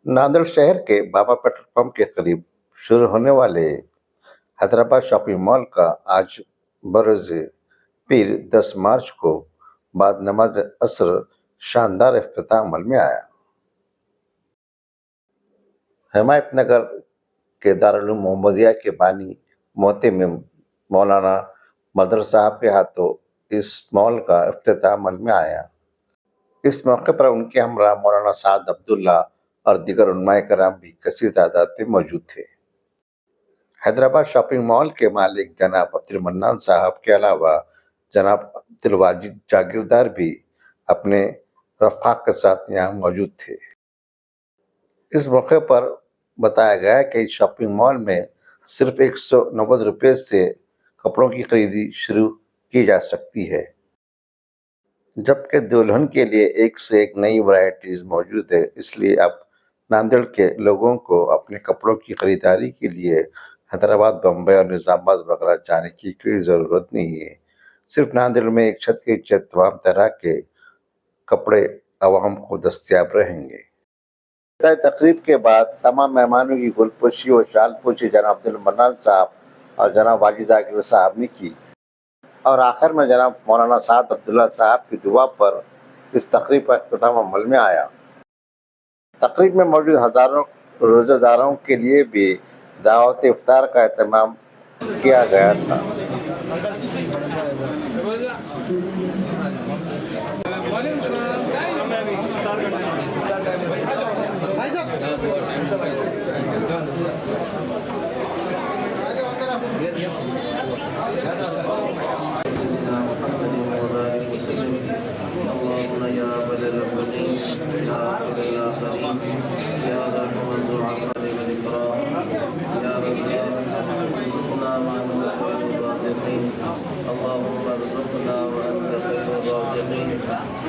नांदेड़ शहर के बाबा petrol pump के करीब शुरू होने वाले हैदराबाद शॉपिंग मॉल का आज बरोज़ पीर 10 मार्च को बाद नमाज असर शानदार इफ्तिताह अमल में आया। हिमायतनगर के दारुल उलूम मोहम्मदिया के बानी मोहतमिम मौलाना मदर साहब के हाथों इस मॉल का इफ्तिताह अमल में आया। इस मौके पर उनके हमरा मौलाना साद अब्दुल्ला और दीगर उलमाए कराम भी कसीर तादाद में मौजूद थे। हैदराबाद शॉपिंग मॉल के मालिक जनाब अब्दुल मन्नान साहब के अलावा जनाब अब्दुल वाजिद जागीरदार भी अपने रफ़ाक के साथ यहाँ मौजूद थे। इस मौके पर बताया गया कि इस शॉपिंग मॉल में सिर्फ 190 रुपये से कपड़ों की खरीदी शुरू की जा सकती है, जबकि दुल्हन के लिए एक से एक नई वैरायटीज़ मौजूद है। इसलिए अब नांदेड़ के लोगों को अपने कपड़ों की खरीदारी के लिए हैदराबाद, बम्बई और निज़ामाबाद वगैरह जाने की कोई ज़रूरत नहीं है। सिर्फ नांदेड़ में एक छत के नीचे तमाम तरह के कपड़े अवाम को दस्तियाब रहेंगे। तकरीब के बाद तमाम मेहमानों की गुलपोशी और शालपोशी जनाब अब्दुल मन्नान साहब और जनाब वाजिद जाकिर साहब ने की और आखिर में जनाब मौलाना साद अब्दुल्ला साहब की दुआ पर इस तकरीब का इख्तिताम अमल में आया। तकरीब में मौजूद हज़ारों रोज़ेदारों के लिए भी दावत इफ्तार का एहतमाम किया गया था।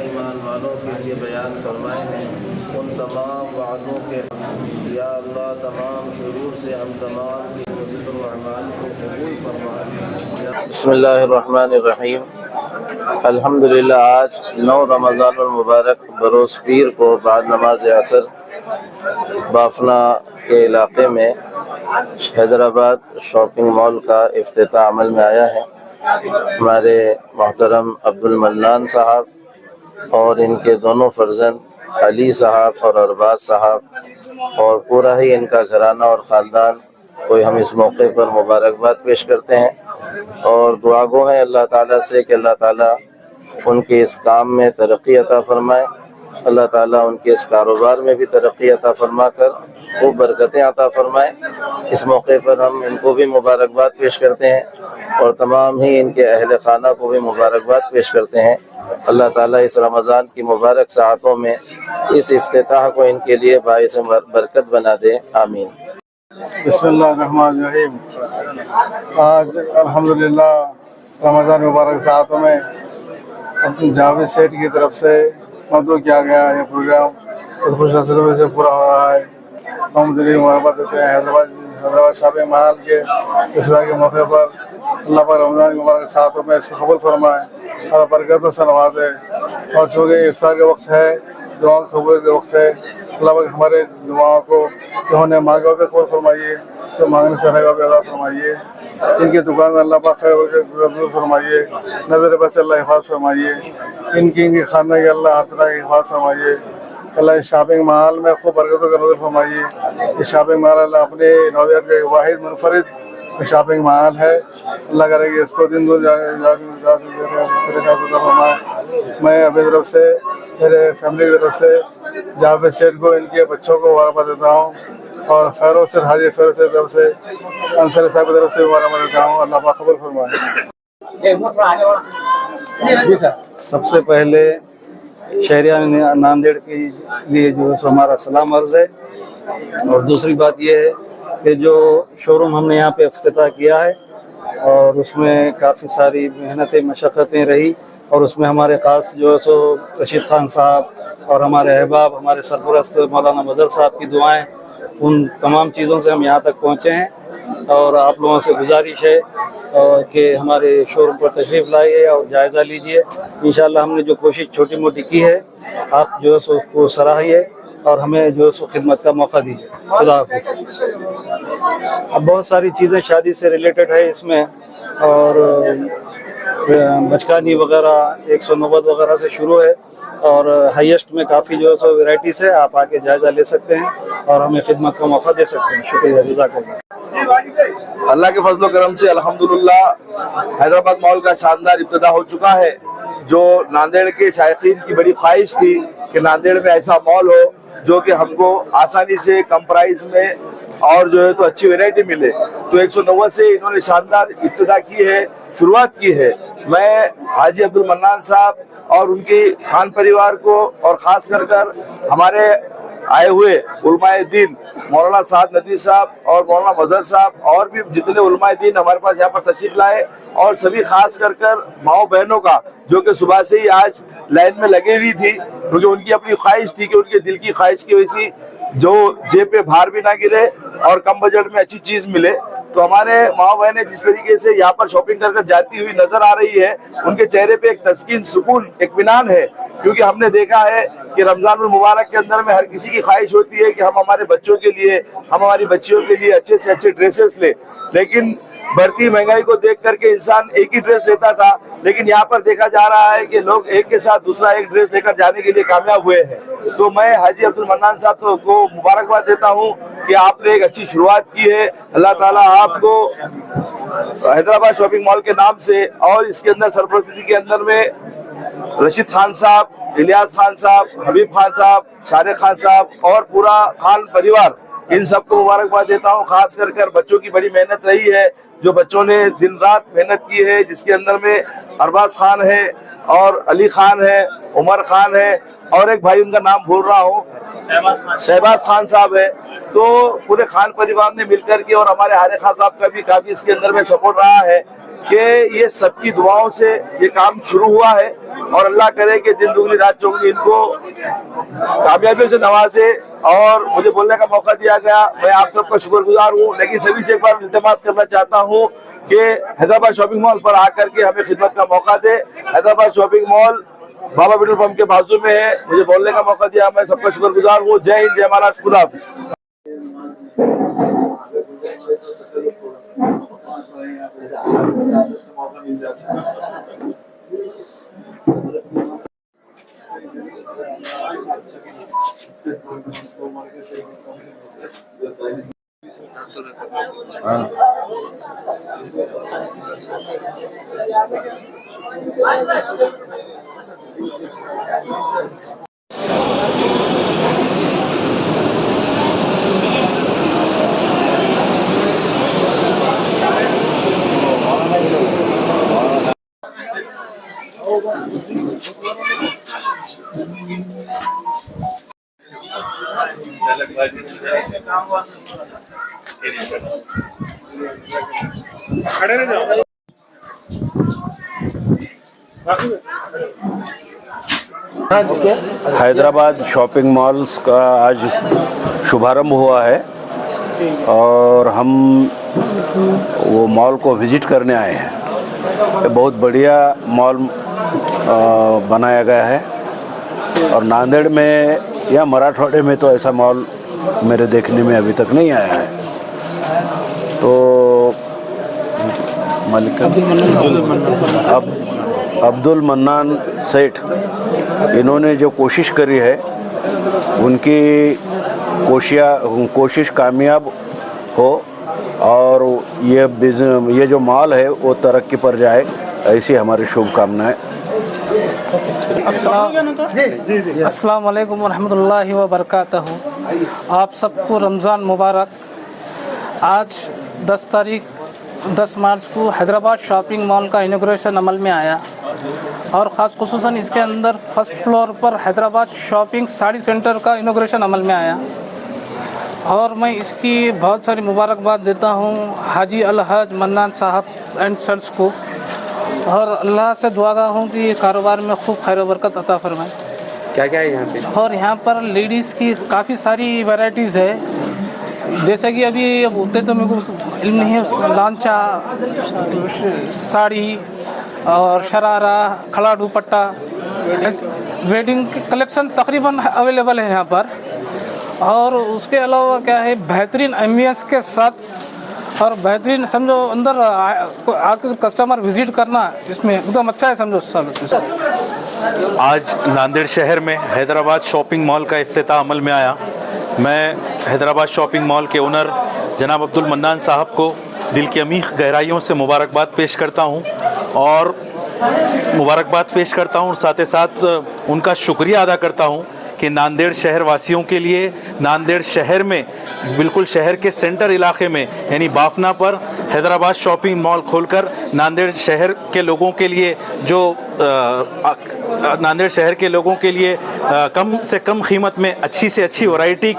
ईमान वालों के लिए बयान फरमाए हैं उन तमाम वादों के या अल्लाह तमाम शुरूर से हम तमाम की मुज़ीबुल-अमाल को कबूल फरमा। बिस्मिल्लाहिर्रहमानिर्रहीम। अल्हम्दुलिल्लाह आज 9 रमज़ानुल मुबारक बरोज़ पीर को बाद नमाज असर बाफना के इलाक़े में हैदराबाद शॉपिंग मॉल का इफ्तिताह अमल में आया है। हमारे मोहतरम अब्दुल मन्नान साहब और इनके दोनों फर्जंद अली साहब और अरबाज साहब और पूरा ही इनका घराना और ख़ानदान को हम इस मौके पर मुबारकबाद पेश करते हैं और दुआ गो हैं अल्लाह ताला से कि अल्लाह ताला उनके इस काम में तरक्की अता फ़रमाए, अल्लाह ताला उनके इस कारोबार में भी तरक्की अता फ़रमा कर खूब बरकतें अता फ़रमाए। इस मौके पर हम इनको भी मुबारकबाद पेश करते हैं और तमाम ही इनके अहल खाना को भी मुबारकबाद पेश करते हैं। अल्लाह ताला इस रमज़ान की मुबारक साअतों में इस इफ्तिताह को इनके लिए बाइस बरकत बना दे, आमीन। बिस्मिल्लाहिर्रहमानिर्रहीम। आज अल्हम्दुलिल्लाह रमज़ान मुबारक साअतों में जावेद सेठ की तरफ से मदऊ किया गया ये प्रोग्राम खुश नसीबी से पूरा हो रहा है। हम दिली मुबारकबाद देते हैं हैदराबाद शॉपिंग मॉल के इफ्तिताह के मौके पर। अल्लाह पर रमज़ान मुबारक साअतों में इसको कबूल फरमाए और बरकतों से नवाजे। और चूँकि इफ्तार के वक्त है, दुआ कबूल के वक्त है, अल्लाह पाक हमारे दुआओं को जो हमने मांगा भी कबूल फरमाइए, जो मांगने से रहेगा भी अदा फरमाइए। इनकी दुकान में अल्लाह पाक खैर बरकत फरमाइए, नज़र बस अल्लाह हिफाज़त फरमाइए, इनकी खाना की अल्लाह हर तरह की हिफाज़त फरमाइए। अल्लाह इस शॉपिंग मॉल में खूब बरकतों का नज़र फरमाइए। इस शॉपिंग मॉल अल्लाह अपने नौयत के वाहिद मुनफरिद शॉपिंग मॉल है। अल्लाह करेगी इसको दिन दूर फरमाए। मैं अपनी तरफ से मेरे फैमिली की तरफ से जावेद सेठ को इनके बच्चों को मुबारकबाद देता हूँ और फैरों से हाजी फैरों से तरफ से अंसर साहब की तरफ से मुबारकबाद देता हूँ। अल्लाह पाक कबूल फरमाए। सबसे पहले शहरियान नांदेड़ के लिए जो हमारा सलाम अर्ज़ है और दूसरी बात यह है कि जो शोरूम हमने यहाँ पे इफ्तिताह किया है और उसमें काफ़ी सारी मेहनतें मशक्क़तें रही और उसमें हमारे ख़ास जो है सो रशीद ख़ान साहब और हमारे अहबाब हमारे सरपरस्त मौलाना मज़र साहब की दुआएं उन तमाम चीज़ों से हम यहाँ तक पहुँचे हैं। और आप लोगों से गुजारिश है कि हमारे शोरूम पर तशरीफ़ लाइए और जायज़ा लीजिए। इंशाल्लाह हमने जो कोशिश छोटी मोटी की है, आप जो है सो उसको सराहिए और हमें जो है सो खिदमत का मौका दीजिए। खुदा हाफिज़। अब बहुत सारी चीज़ें शादी से रिलेटेड है इसमें, और बचकानी वगैरह 190 वगैरह से शुरू है, और हाईएस्ट में काफ़ी जो है सो वैराइटीज़ है। आप आके जायज़ा ले सकते हैं और हमें खिदमत का मौका दे सकते हैं। शुक्रिया, जज़ाकल्लाह। अल्लाह के फजल करम से अल्हम्दुलिल्लाह हैदराबाद मॉल का शानदार इब्तिदा हो चुका है। जो नांदेड़ के शायकीन की बड़ी ख्वाहिश थी कि नांदेड़ में ऐसा मॉल हो जो कि हमको आसानी से कम प्राइस में और जो है तो अच्छी वैरायटी मिले, तो 190 से इन्होंने शानदार इब्तिदा की है, शुरुआत की है। मैं हाजी अब्दुल मन्नान साहब और उनके खान परिवार को और ख़ास कर हमारे आए हुए उलमाए दीन मौलाना साद नदवी साहब और मौलाना मजहर साहब और भी जितने उलमाए दीन हमारे पास यहाँ पर तशरीफ लाए, और सभी खास कर माओ बहनों का जो कि सुबह से ही आज लाइन में लगी हुई थी, क्योंकि उनकी अपनी ख्वाहिश थी कि उनके दिल की ख्वाहिश की वजह से जो जेब पे भार भी ना गिरे और कम बजट में अच्छी चीज मिले। तो हमारे माँ बहनें जिस तरीके से यहाँ पर शॉपिंग कर जाती हुई नजर आ रही है, उनके चेहरे पे एक तस्कीन, सुकून, इत्मीनान है। क्योंकि हमने देखा है कि रमजानुल मुबारक के अंदर में हर किसी की ख्वाहिश होती है कि हम हमारे बच्चों के लिए, हम हमारी बच्चियों के लिए अच्छे से अच्छे ड्रेसेस ले, लेकिन बढ़ती महंगाई को देख करके इंसान एक ही ड्रेस लेता था, लेकिन यहाँ पर देखा जा रहा है कि लोग एक के साथ दूसरा एक ड्रेस लेकर जाने के लिए कामयाब हुए हैं। तो मैं हाजी अब्दुल मन्नान साहब को मुबारकबाद देता हूँ कि आपने एक अच्छी शुरुआत की है। अल्लाह ताला आपको हैदराबाद शॉपिंग मॉल के नाम से और इसके अंदर सरपरस्ती के अंदर में रशीद खान साहब, इलियास खान साहब, हबीब खान साहब, शारिक खान साहब और पूरा खान परिवार, इन सबको मुबारकबाद देता हूँ। खास कर बच्चों की बड़ी मेहनत रही है, जो बच्चों ने दिन रात मेहनत की है, जिसके अंदर में अरबाज खान है और अली खान है, उमर खान है और एक भाई उनका नाम भूल रहा हूँ, शहबाज खान साहब है। तो पूरे खान परिवार ने मिलकर के, और हमारे हारे खान साहब का भी काफी इसके अंदर में सपोर्ट रहा है कि ये सबकी दुआओं से ये काम शुरू हुआ है, और अल्लाह करे कि दिन दुगनी रात चौगनी इनको कामयाबियों से नवाजे और मुझे बोलने का मौका दिया गया। मैं आप सबका शुक्रगुजार हूँ, लेकिन सभी से एक बार इल्तिमास करना चाहता हूँ कि हैदराबाद शॉपिंग मॉल पर आकर के हमें खिदमत का मौका दे। हैदराबाद शॉपिंग मॉल बाबा पेट्रोल पंप के बाजू में है। मुझे बोलने का मौका दिया, मैं सबका शुक्रगुजार हूँ। जय हिंद, जय महाराष्ट्र, खुदा हाफिज। हैदराबाद शॉपिंग मॉल्स का आज शुभारंभ हुआ है और हम वो मॉल को विज़िट करने आए हैं। ये बहुत बढ़िया मॉल बनाया गया है, और नांदेड़ में या मराठवाड़े में तो ऐसा मॉल मेरे देखने में अभी तक नहीं आया है। तो मलिक अब्दुल मन्नान सेठ, इन्होंने जो कोशिश करी है, उनकी कोशिश कामयाब हो और ये जो मॉल है वो तरक्की पर जाए, ऐसी हमारी शुभकामनाएं। अस्सलाम वालेकुम रहमतुल्लाहि व बरकातहू। आप सबको रमज़ान मुबारक। आज 10 मार्च को हैदराबाद शॉपिंग मॉल का इनॉग्रेशन अमल में आया, और ख़ास खुसूसन इसके अंदर फर्स्ट फ्लोर पर हैदराबाद शॉपिंग साड़ी सेंटर का इनॉग्रेशन अमल में आया, और मैं इसकी बहुत सारी मुबारकबाद देता हूँ हाजी अलहज मन्नान साहब एंड सन्स को, और अल्लाह से दुआ हूँ कि कारोबार में खूब खैर बरकत अता फरमाए। क्या क्या है यहाँ पे? और यहाँ पर लेडीज़ की काफ़ी सारी वैराइटीज़ है, जैसे कि अभी अब होते तो मेरे को इल्म नहीं है उसका, लांचा, साड़ी और शरारा, खड़ा दुपट्टा, वेडिंग कलेक्शन तकरीबन अवेलेबल है यहाँ पर। और उसके अलावा क्या है, बेहतरीन एम्बियंस के साथ और बेहतरीन समझो अंदर आकर कस्टमर विजिट करना इसमें एकदम अच्छा है समझो सब। आज नांदेड़ शहर में हैदराबाद शॉपिंग मॉल का इफ्तिताह अमल में आया। मैं हैदराबाद शॉपिंग मॉल के ओनर जनाब अब्दुल मन्नान साहब को दिल की अमीख गहराइयों से मुबारकबाद पेश करता हूं और साथ ही साथ उनका शुक्रिया अदा करता हूं कि नांदेड़ शहर वासियों के लिए, नांदेड़ शहर में बिल्कुल शहर के सेंटर इलाके में यानी बाफना पर हैदराबाद शॉपिंग मॉल खोलकर नांदेड़ शहर के लोगों के लिए कम से कम कीमत में अच्छी से अच्छी वैरायटी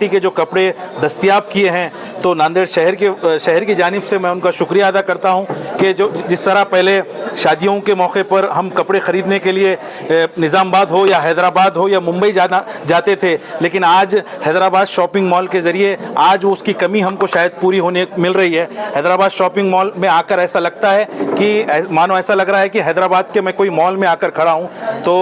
के जो कपड़े दस्तयाब किए हैं। तो नांदेड़ शहर की जानिब से मैं उनका शुक्रिया अदा करता हूं कि जो जिस तरह पहले शादियों के मौके पर हम कपड़े ख़रीदने के लिए निज़ामाबाद हो या हैदराबाद हो या मुंबई जाते थे, लेकिन आज हैदराबाद शॉपिंग मॉल के ज़रिए आज उसकी कमी हमको शायद पूरी होने मिल रही है। हैदराबाद शॉपिंग मॉल में आकर ऐसा लगता है कि मानो ऐसा लग रहा है कि हैदराबाद के मैं कोई मॉल में आकर खड़ा हूं। तो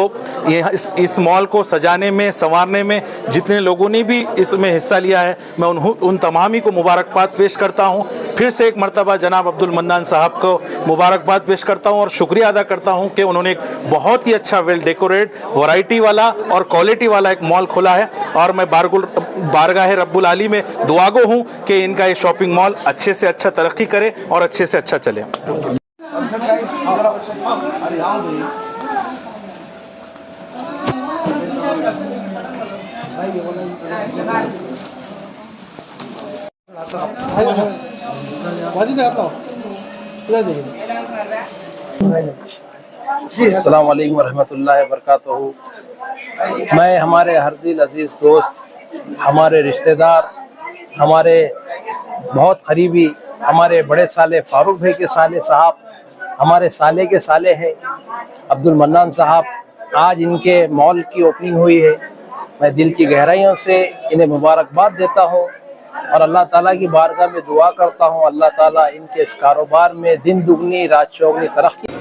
इस मॉल को सजाने में, संवारने में जितने लोगों ने भी इसमें हिस्सा लिया है, मैं उन तमाम ही को मुबारकबाद पेश करता हूं। फिर से एक मरतबा जनाब अब्दुल मन्नान साहब को मुबारकबाद पेश करता हूं और शुक्रिया अदा करता हूं कि उन्होंने एक बहुत ही अच्छा वेल डेकोरेट, वैरायटी वाला और क्वालिटी वाला एक मॉल खोला है। और मैं बारगाह रब्बुल आली में दुआगो हूं कि इनका ये शॉपिंग मॉल अच्छे से अच्छा तरक्की करे और अच्छे से अच्छा चले। अस्सलाम वालेकुम रहमतुल्लाहि व बरकातहू। मैं हमारे हर दिल अजीज़ दोस्त, हमारे रिश्तेदार, हमारे बहुत करीबी, हमारे बड़े साले फारूक भाई के साले साहब, हमारे साले के साले हैं अब्दुल मन्नान साहब, आज इनके मॉल की ओपनिंग हुई है। मैं दिल की गहराइयों से इन्हें मुबारकबाद देता हूँ और अल्लाह ताला की बारगाह में दुआ करता हूँ अल्लाह ताला इनके इस कारोबार में दिन दुगनी रात चौगनी तरक्की।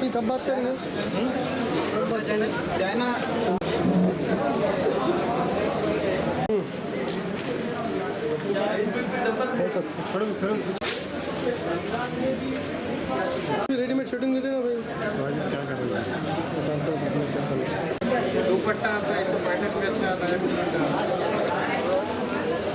कब बात करेंगे? रेडीमेड शूटिंग ले लेना भाई। क्या कर रहे हैं? दुपट्टा ऐसा पैटर्न भी अच्छा आता है।